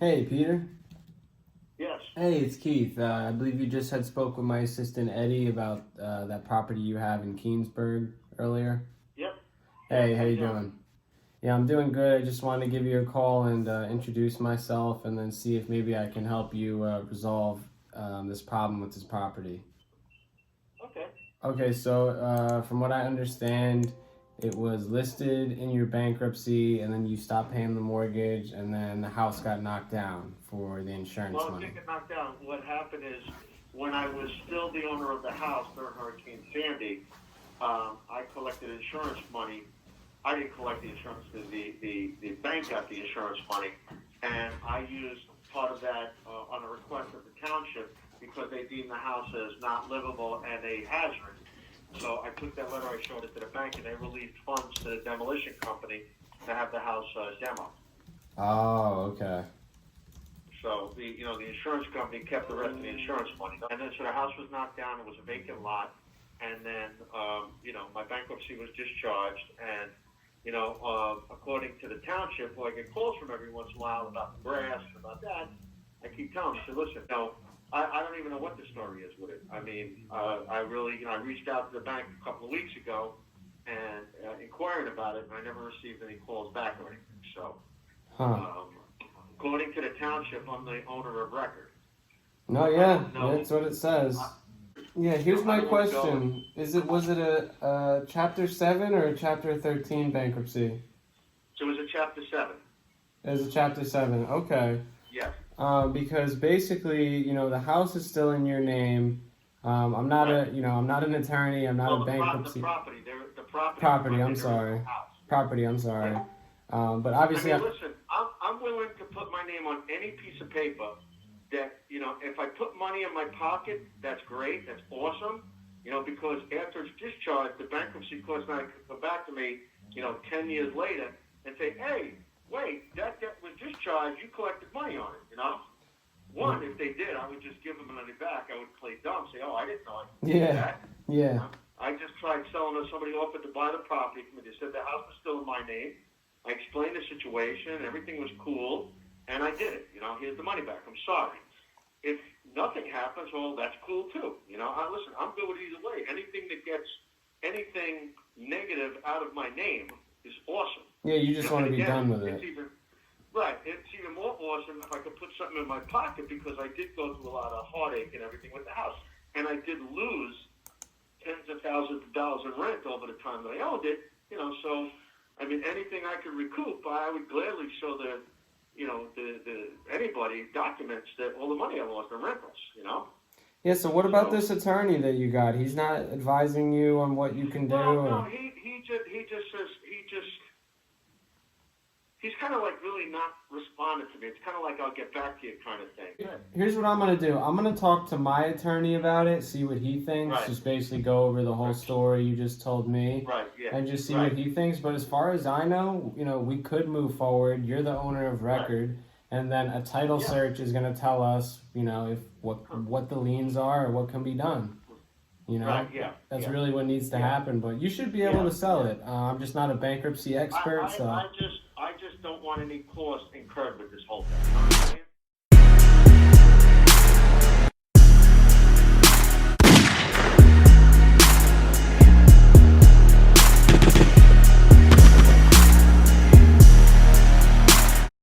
Hey, Peter. Yes. Hey, it's Keith. I believe you just had spoke with my assistant Eddie about that property you have in Keensburg earlier. Yep. Hey, Yep. how you doing? Yeah, I'm doing good. I just wanted to give you a call and introduce myself, and then see if maybe I can help you resolve this problem with this property. Okay. Okay, so from what I understand, it was listed in your bankruptcy, and then you stopped paying the mortgage, and then the house got knocked down for the insurance Well, it money. didn't get knocked down. What happened is when I was still the owner of the house during Hurricane Sandy, I collected insurance money. I didn't collect the insurance. The bank got the insurance money, and I used part of that on a request of the township because they deemed the house as not livable and a hazard. So I took that letter, I showed it to the bank, and they released funds to the demolition company to have the house demoed. Oh, okay. So the insurance company kept the rest of the insurance money, and then so the house was knocked down. It was a vacant lot, and then my bankruptcy was discharged, and according to the township, well, I get calls from every once in a while about the grass and about that. I keep telling them, I said, listen, I don't even know what the story is with it. I mean, I reached out to the bank a couple of weeks ago and inquired about it, and I never received any calls back or anything. So, according to the township, I'm the owner of record. No, yeah, that's what it says. Yeah, here's my question: was it a Chapter 7 or a Chapter 13 bankruptcy? So it was a Chapter 7. It was a Chapter 7. Okay. Yes. Because basically, the house is still in your name. I'm not I'm not an attorney. I'm not a bankruptcy. The property. Property. I'm sorry. Property. I'm sorry. Yeah. But obviously, listen. I'm willing to put my name on any piece of paper. That if I put money in my pocket, that's great. That's awesome. Because after it's discharged, the bankruptcy court now can come back to me, 10 years later, and say, hey, wait, that debt was discharged. You collected money on it. One, if they did, I would just give them the money back. I would play dumb, say, oh, I didn't know I could do that. Yeah. I just tried selling it. Somebody offered to buy the property from me. They said the house was still in my name. I explained the situation. Everything was cool. And I did it. Here's the money back. I'm sorry. If nothing happens, well, that's cool too. Listen, I'm good with either way. Anything that gets anything negative out of my name is awesome. Yeah, you just want to be done with it. It's even more awesome if I could put something in my pocket because I did go through a lot of heartache and everything with the house. And I did lose tens of thousands of dollars in rent over the time that I owned it. So, anything I could recoup, I would gladly show anybody documents that all the money I lost in rentals, Yeah, so what about this attorney that you got? He's not advising you on what you can do? No, he's kind of like really not responding to me. It's kind of like I'll get back to you kind of thing. Here's what I'm going to do. I'm going to talk to my attorney about it, see what he thinks. Right. Just basically go over the whole story you just told me. Right, yeah. And just see what he thinks. But as far as I know, we could move forward. You're the owner of record. Right. And then a title search is going to tell us, if what the liens are or what can be done. Right, yeah. That's really what needs to happen. But you should be able to sell it. I'm just not a bankruptcy expert, so... I just don't want any cost incurred with this whole thing.